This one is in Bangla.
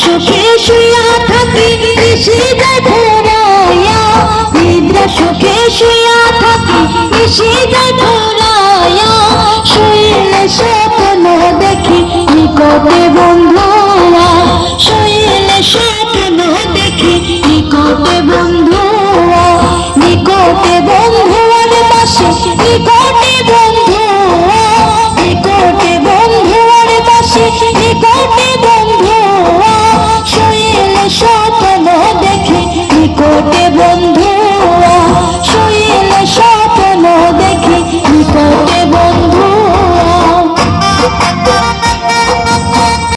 সুখে শুইয়া থাকি নিশি যায় ফুরাইয়া, নিদ্রা সুখে শুইয়া থাকি নিশি যায় ফুরাইয়া, শুইলে স্বপ্ন দেখি নিকটে